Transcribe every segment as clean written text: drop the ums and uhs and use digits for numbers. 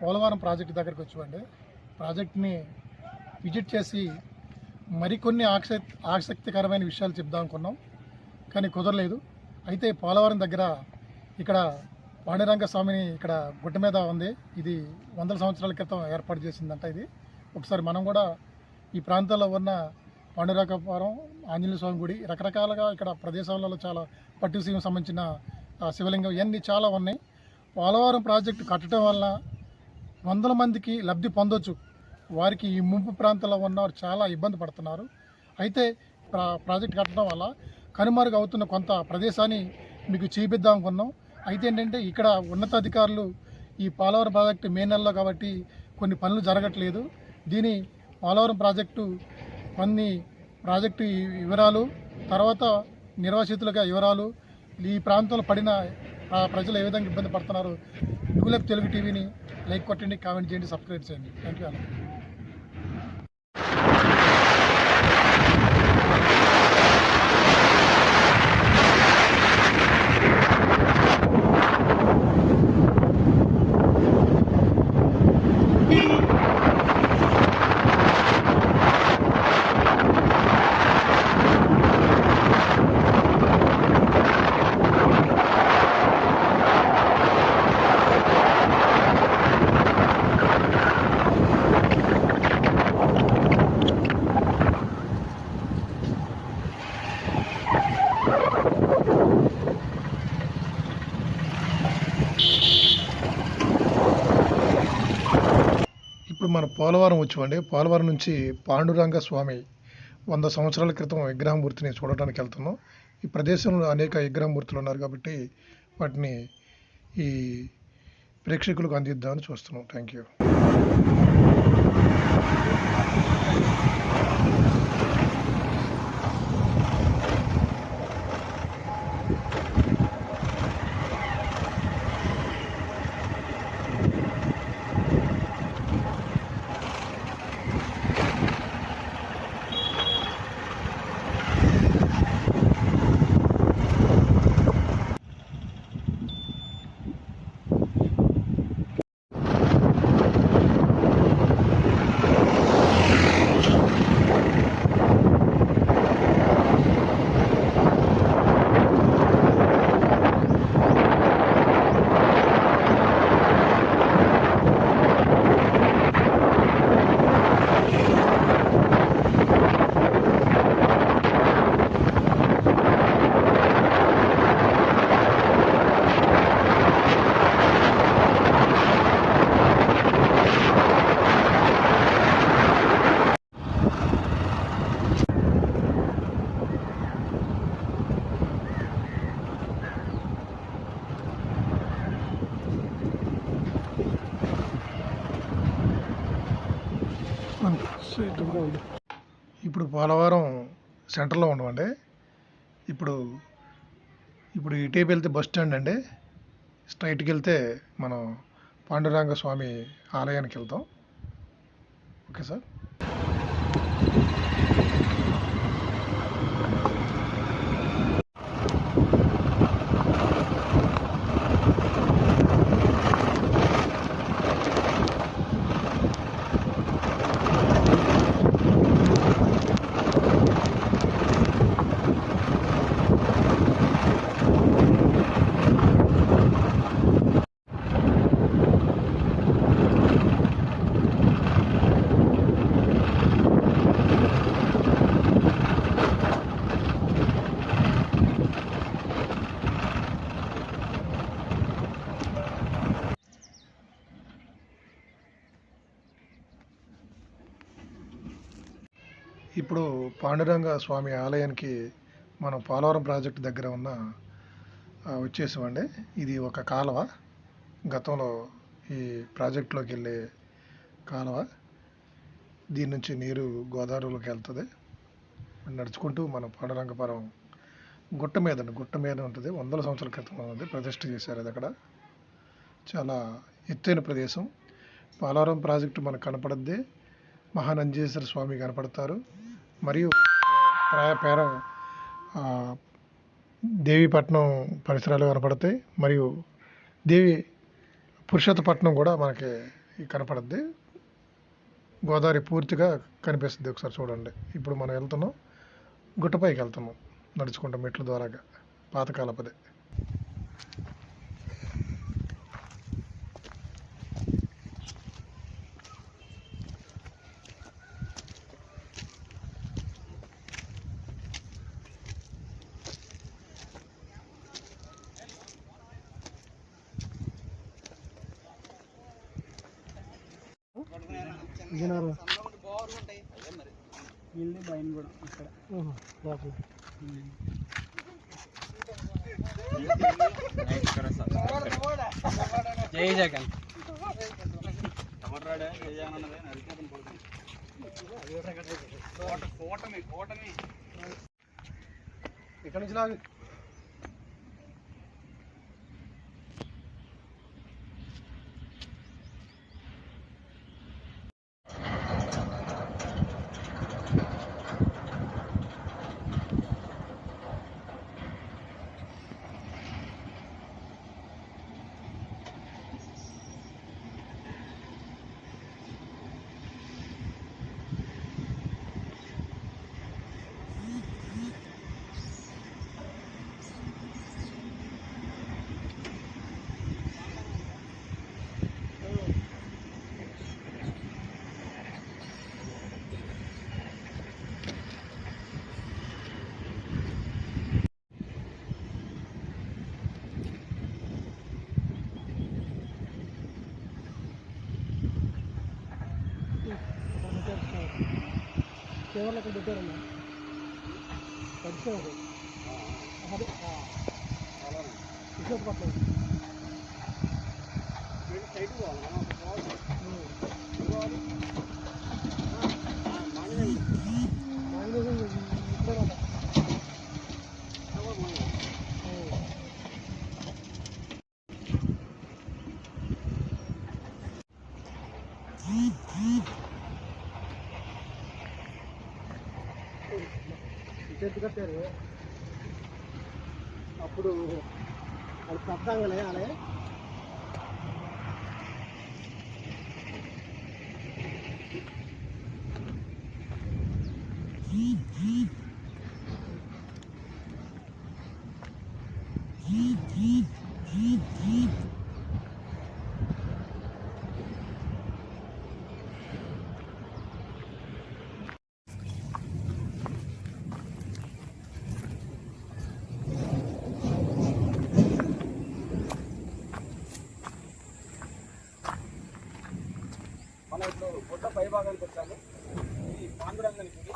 Polavaram project దగ్గరికి వచ్చామండి. ప్రాజెక్ట్ని విజిట్ చేసి మరికొన్ని ఆసక్తికరమైన విషయాలు చెప్దాం అనుకున్నాం, కానీ కుదరలేదు. అయితే పోలవరం దగ్గర ఇక్కడ పాండురంగ స్వామిని ఇక్కడ గుట్ట మీద ఉంది. ఇది 100 సంవత్సరాల క్రితం ఏర్పాటు చేసిందంట. ఇది ఒకసారి మనం కూడా ఈ ప్రాంతాల్లో ఉన్న పాండురంగపురం ఆంజనేయ స్వామి గుడి, రకరకాలుగా ఇక్కడ ప్రదేశాలలో చాలా పట్టు సంబంధించిన శివలింగం ఇవన్నీ చాలా ఉన్నాయి. పోలవరం ప్రాజెక్టు కట్టడం వల్ల వందల మందికి లబ్ధి పొందొచ్చు. వారికి ఈ ముంపు ప్రాంతాల్లో ఉన్నవారు చాలా ఇబ్బంది పడుతున్నారు. అయితే ప్రాజెక్ట్ కట్టడం వల్ల కనుమరుగు అవుతున్న కొంత ప్రదేశాన్ని మీకు చూపిద్దాం అనుకున్నాం. అయితే ఏంటంటే ఇక్కడ ఉన్నతాధికారులు ఈ పోలవరం ప్రాజెక్టు మే నెలలో కాబట్టి కొన్ని పనులు జరగట్లేదు. దీని పోలవరం ప్రాజెక్టు కొన్ని ప్రాజెక్టు వివరాలు, తర్వాత నిర్వాసితులుగా వివరాలు, ఈ ప్రాంతంలో పడిన ప్రజలు ఏ విధంగా ఇబ్బంది పడుతున్నారు. న్యూలైఫ్ తెలుగు టీవీని లైక్ కొట్టండి, కామెంట్ చేయండి, సబ్స్క్రైబ్ చేయండి. Thank you. ఇప్పుడు మన పోలవరం వచ్చామండి. పోలవరం నుంచి పాండురంగ స్వామి 100 సంవత్సరాల క్రితం విగ్రహమూర్తిని చూడటానికి వెళ్తున్నాం. ఈ ప్రదేశంలో అనేక విగ్రహమూర్తులు ఉన్నారు కాబట్టి వాటిని ఈ ప్రేక్షకులకు అందిద్దామని చూస్తున్నాం. Thank you. ఇప్పుడు పోలవరం సెంటర్లో ఉండమండి. ఇప్పుడు ఇటేపు వెళ్తే బస్ స్టాండ్ అండి. స్ట్రైట్కి వెళ్తే మనం పాండురంగ స్వామి ఆలయానికి వెళ్తాం. Okay sir. ఇప్పుడు పాండురంగ స్వామి ఆలయానికి మనం పోలవరం ప్రాజెక్టు దగ్గర వచ్చేసామండి. ఇది ఒక కాలువ, గతంలో ఈ ప్రాజెక్టులోకి వెళ్ళే కాలువ. దీని నుంచి నీరు గోదావరిలోకి వెళ్తుంది. నడుచుకుంటూ మనం పాండురంగపురం గుట్ట మీద ఉంటుంది. 100 సంవత్సరాల క్రితం ఉంది, ప్రతిష్ఠ చేశారు. అది అక్కడ చాలా ఎత్తైన ప్రదేశం. పోలవరం ప్రాజెక్టు మనకు కనపడద్ది, మహానంజేశ్వర స్వామి కనపడతారు, మరియు దేవీపట్నం పరిసరాలు కనపడతాయి, మరియు పురుషోత్తపట్నం కూడా మనకి కనపడద్ది. గోదావరి పూర్తిగా కనిపిస్తుంది. ఒకసారి చూడండి. ఇప్పుడు మనం వెళ్తున్నాం, గుట్టపైకి వెళ్తున్నాం నడుచుకుంటాం మెట్ల ద్వారాగా, పాతకాలపదే. జై జగన్. ఇక్కడ నుంచి లాగు. కేవలం ఇక్కడ పెట్టారన్నా పడిపోయారు. అదే విశాఖపట్నం చెట్టు కట్టారు. అప్పుడు అది పద్దాంగలే అలా మనం ఇప్పుడు గుడ్డ పై భాగానికి వచ్చాము. ఈ పాండురంగని గుడి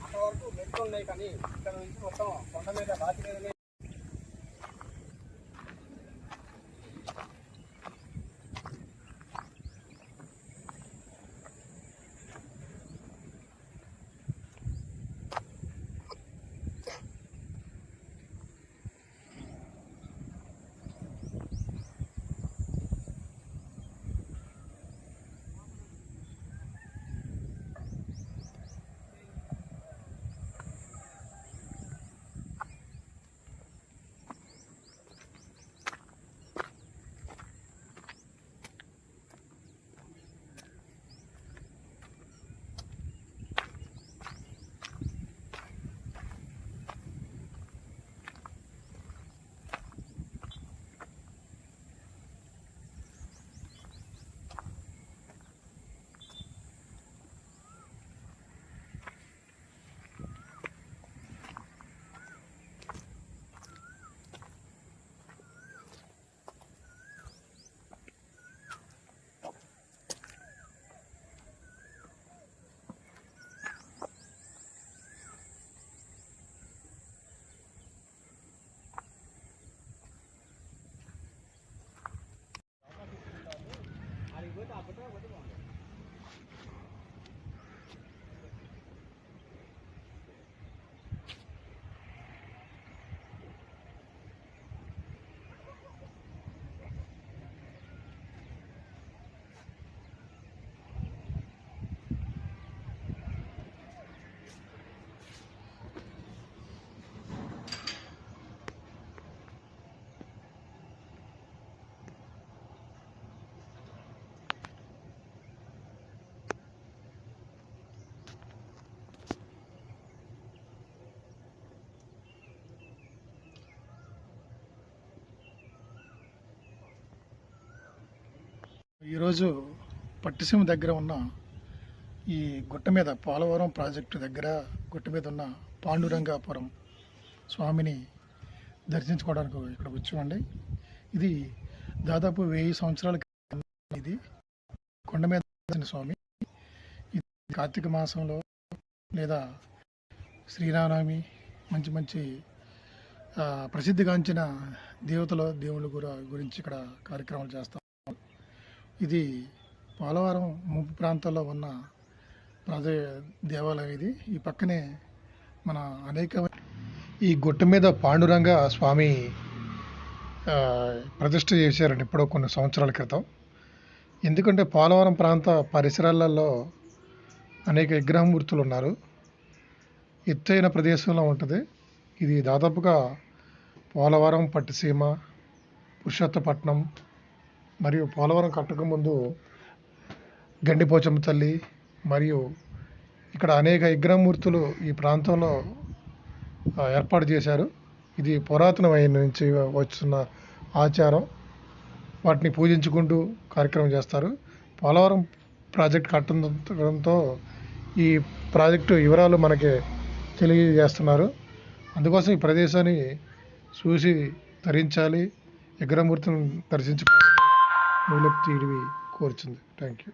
అక్కడ వరకు మెట్లు ఉన్నాయి, కానీ ఇక్కడ నుంచి మొత్తం కొండ మీద రాతి మీద ఈరోజు పట్టిసీమ దగ్గర ఉన్న ఈ గుట్ట మీద పోలవరం ప్రాజెక్టు దగ్గర గుట్ట మీద ఉన్న పాండురంగాపురం స్వామిని దర్శించుకోవడానికి ఇక్కడ వచ్చామండి. ఇది దాదాపు 1000 సంవత్సరాల క్రితం ఇది కొండ మీద వెలిసిన స్వామి. ఇది కార్తీక మాసంలో లేదా శ్రీరామనవమి మంచి మంచి ప్రసిద్ధిగాంచిన దేవుళ్ళ గురించి ఇక్కడ కార్యక్రమాలు చేస్తాం. ఇది పోలవరం ముంపు ప్రాంతాల్లో ఉన్న దేవాలయం. ఇది ఈ పక్కనే మన అనేక ఈ గుట్ట మీద పాండురంగ స్వామి ప్రతిష్ఠ చేశారండి ఎప్పుడో కొన్ని సంవత్సరాల క్రితం. ఎందుకంటే పోలవరం ప్రాంత పరిసరాలలో అనేక విగ్రహమూర్తులు ఉన్నారు. ఎత్తైన ప్రదేశంలో ఉంటుంది. ఇది దాదాపుగా పోలవరం, పట్టిసీమ, పురుషోత్తపట్నం మరియు పోలవరం కట్టకముందు గండిపోచమ్మ తల్లి మరియు ఇక్కడ అనేక విగ్రహమూర్తులు ఈ ప్రాంతంలో ఏర్పాటు చేశారు. ఇది పురాతనమైన నుంచి వస్తున్న ఆచారం. వాటిని పూజించుకుంటూ కార్యక్రమం చేస్తారు. పోలవరం ప్రాజెక్ట్ కట్టడంతో ఈ ప్రాజెక్టు వివరాలు మనకి తెలియజేస్తున్నారు. అందుకోసం ఈ ప్రదేశాన్ని చూసి తరించాలి, విగ్రహమూర్తిని దర్శించుకోవాలని టీవీ కోరుచుంది. Thank you.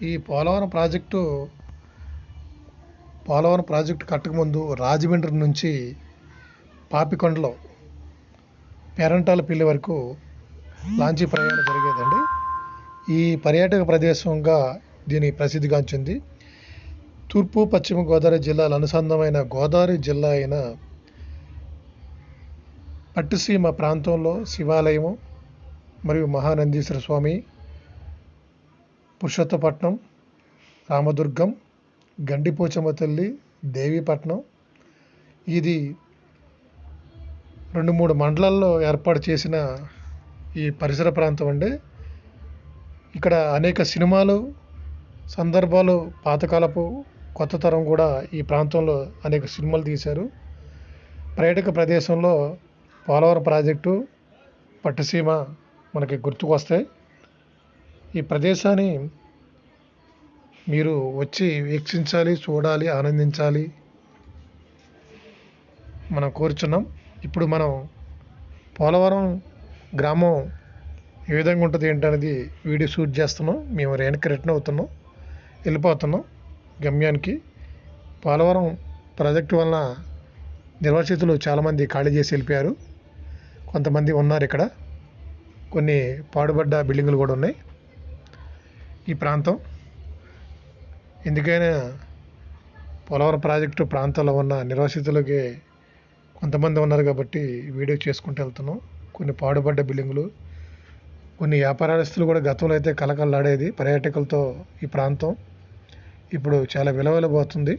ఈ పోలవరం ప్రాజెక్టు పోలవరం ప్రాజెక్టు కట్టకముందు రాజమండ్రి నుంచి పాపికొండలో పేరంటాలపల్లి వరకు లాంచీ ప్రయాణం జరిగేదండి. ఈ పర్యాటక ప్రదేశంగా దీని ప్రసిద్ధిగాంచింది. తూర్పు పశ్చిమ గోదావరి జిల్లాల అనుసంధానమైన గోదావరి జిల్లా అయిన పట్టుసీమ ప్రాంతంలో శివాలయము మరియు మహానందీశ్వర స్వామి, పురుషోత్తపట్నం, రామదుర్గం, గండిపోచమ్మ తల్లి, దేవీపట్నం, ఇది 2-3 మండలాల్లో ఏర్పాటు చేసిన ఈ పరిసర ప్రాంతం అండి. ఇక్కడ అనేక సినిమాలు, సందర్భాలు, పాతకాలపు, కొత్త తరం కూడా ఈ ప్రాంతంలో అనేక సినిమాలు తీశారు. పర్యాటక ప్రదేశంలో పోలవరం ప్రాజెక్టు, పట్టుసీమ మనకి గుర్తుకొస్తాయి. ఈ ప్రదేశాన్ని మీరు వచ్చి వీక్షించాలి, చూడాలి, ఆనందించాలి మనం కోరుచున్నాం. ఇప్పుడు మనం పోలవరం గ్రామం ఏ విధంగా ఉంటుంది ఏంటనేది వీడియో షూట్ చేస్తున్నాం. మేము వెనక్కి రిటర్న్ అవుతున్నాం, వెళ్ళిపోతున్నాం గమ్యానికి. పోలవరం ప్రాజెక్టు వలన నిర్వాసితులు చాలామంది ఖాళీ చేసి వెళ్ళిపోయారు. కొంతమంది ఉన్నారు ఇక్కడ. కొన్ని పాడుబడ్డ బిల్డింగులు కూడా ఉన్నాయి ఈ ప్రాంతం. ఎందుకైనా పోలవరం ప్రాజెక్టు ప్రాంతంలో ఉన్న నిర్వాసితులకి కొంతమంది ఉన్నారు కాబట్టి వీడియో చేసుకుంటూ వెళ్తున్నాం. కొన్ని పాడుబడ్డ బిల్డింగులు, కొన్ని వ్యాపారస్తులు కూడా గతంలో అయితే కలకల్లాడేది పర్యాటకులతో ఈ ప్రాంతం. ఇప్పుడు చాలా విలువైపోతుంది.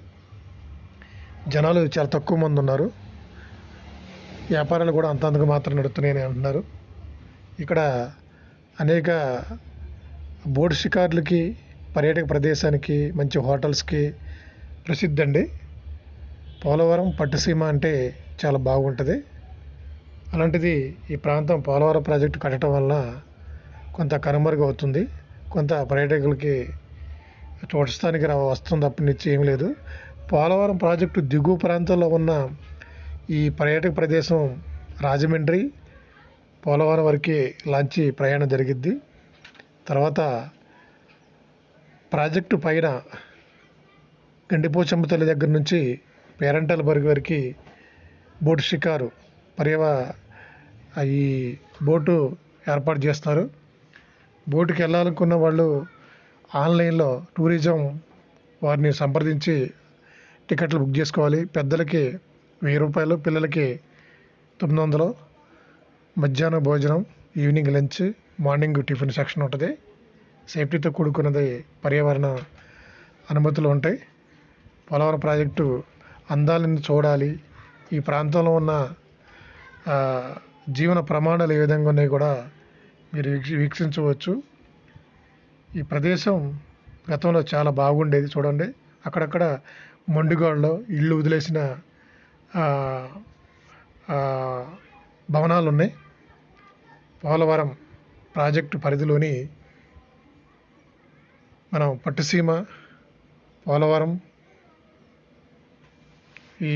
జనాలు చాలా తక్కువ మంది ఉన్నారు. వ్యాపారాలు కూడా అంతంతకు మాత్రం నడుస్తున్నాయని అంటున్నారు. ఇక్కడ అనేక బోట్ షికార్లకి, పర్యాటక ప్రదేశానికి, మంచి హోటల్స్కి ప్రసిద్ధి అండి. పోలవరం పట్టుసీమ అంటే చాలా బాగుంటుంది. అలాంటిది ఈ ప్రాంతం పోలవరం ప్రాజెక్టు కట్టడం వల్ల కొంత కనుమరుగు అవుతుంది. కొంత పర్యాటకులకి చూడటానికి వస్తుంది తప్పనిచ్చి ఏం లేదు. పోలవరం ప్రాజెక్టు దిగువ ప్రాంతంలో ఉన్న ఈ పర్యాటక ప్రదేశం రాజమండ్రి, పోలవరం వరకు లాంచీ ప్రయాణం జరిగిద్ది. తర్వాత ప్రాజెక్టు పైన గండిపోచమ్మ తల్లి దగ్గర నుంచి పేరంటాలపల్లి వరకు బోటు షికారు ఈ బోటు ఏర్పాటు చేస్తున్నారు. బోటుకి వెళ్ళాలనుకున్న వాళ్ళు ఆన్లైన్లో టూరిజం వారిని సంప్రదించి టికెట్లు బుక్ చేసుకోవాలి. పెద్దలకి 1000 రూపాయలు, పిల్లలకి 900. మధ్యాహ్నం భోజనం, evening lunch, morning tiffin section ఉంటుంది. సేఫ్టీతో కూడుకున్నది, పర్యావరణ అనుమతులు ఉంటాయి. పోలవరం ప్రాజెక్టు అందాలను చూడాలి. ఈ ప్రాంతంలో ఉన్న జీవన ప్రమాణాలు ఏ విధంగా ఉన్నాయి కూడా మీరు వీక్షించవచ్చు. ఈ ప్రదేశం గతంలో చాలా బాగుండేది. చూడండి, అక్కడక్కడ మండుగాళ్ళలో ఇళ్ళు వదిలేసిన భవనాలు ఉన్నాయి. పోలవరం ప్రాజెక్టు పరిధిలోని మనం పట్టుసీమ, పోలవరం, ఈ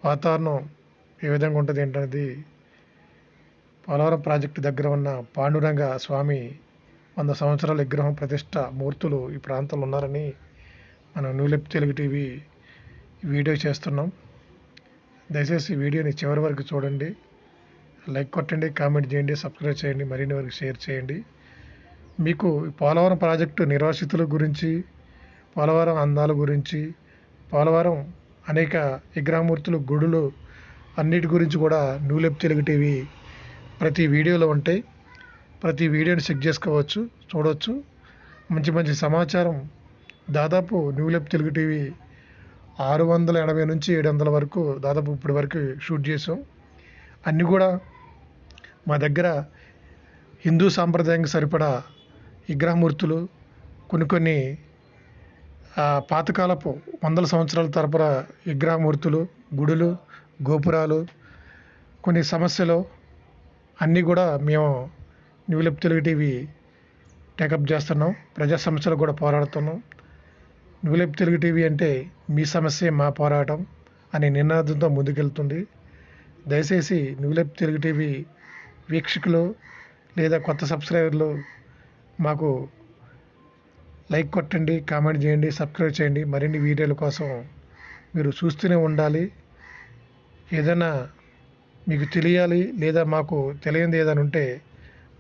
వాతావరణం ఏ విధంగా ఉంటుంది ఏంటనేది, పోలవరం ప్రాజెక్టు దగ్గర ఉన్న పాండురంగ స్వామి 100 సంవత్సరాల విగ్రహం ప్రతిష్ట మూర్తులు ఈ ప్రాంతంలో ఉన్నారని మనం న్యూలెప్ తెలుగు టీవీ వీడియో చేస్తున్నాం. దయచేసి వీడియోని చివరి వరకు చూడండి, లైక్ కొట్టండి, కామెంట్ చేయండి, సబ్స్క్రైబ్ చేయండి, మరిన్ని వరకు షేర్ చేయండి. మీకు పోలవరం ప్రాజెక్టు నిర్వాసితుల గురించి, పోలవరం అందాల గురించి, పోలవరం అనేక విగ్రహమూర్తులు, గుడులు అన్నిటి గురించి కూడా న్యూలెప్ తెలుగు టీవీ ప్రతి వీడియోలో ఉంటాయి. ప్రతి వీడియోని చెక్ చేసుకోవచ్చు, చూడవచ్చు. మంచి మంచి సమాచారం దాదాపు న్యూలెప్ తెలుగు టీవీ 680 నుంచి 700 వరకు దాదాపు ఇప్పటి వరకు షూట్ చేసాం. అన్నీ కూడా మా దగ్గర హిందూ సాంప్రదాయానికి సరిపడా విగ్రహమూర్తులు, కొన్ని పాతకాలపు 100 సంవత్సరాల తరపున విగ్రహమూర్తులు, గుడులు, గోపురాలు, కొన్ని సమస్యలు అన్నీ కూడా మేము న్యూలెప్ తెలుగు టీవీ టేకప్ చేస్తున్నాం. ప్రజా సమస్యలు కూడా పోరాడుతున్నాం. న్యూలెప్ తెలుగు టీవీ అంటే మీ సమస్య మా పోరాటం అనే నినాదంతో ముందుకెళ్తుంది. దయచేసి న్యూలెప్ తెలుగు టీవీ వీక్షకులు లేదా కొత్త సబ్స్క్రైబర్లు మాకు లైక్ కొట్టండి, కామెంట్ చేయండి, సబ్స్క్రైబ్ చేయండి. మరిన్ని వీడియోల కోసం మీరు చూస్తూనే ఉండాలి. ఏదైనా మీకు తెలియాలి లేదా మాకు తెలియంది ఏదైనా ఉంటే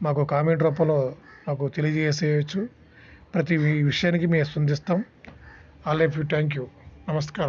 మాకు కామెంట్ రూపంలో మాకు తెలియజేసేయచ్చు. ప్రతి విషయానికి మేము స్పందిస్తాం. All of you thank you. నమస్కారం.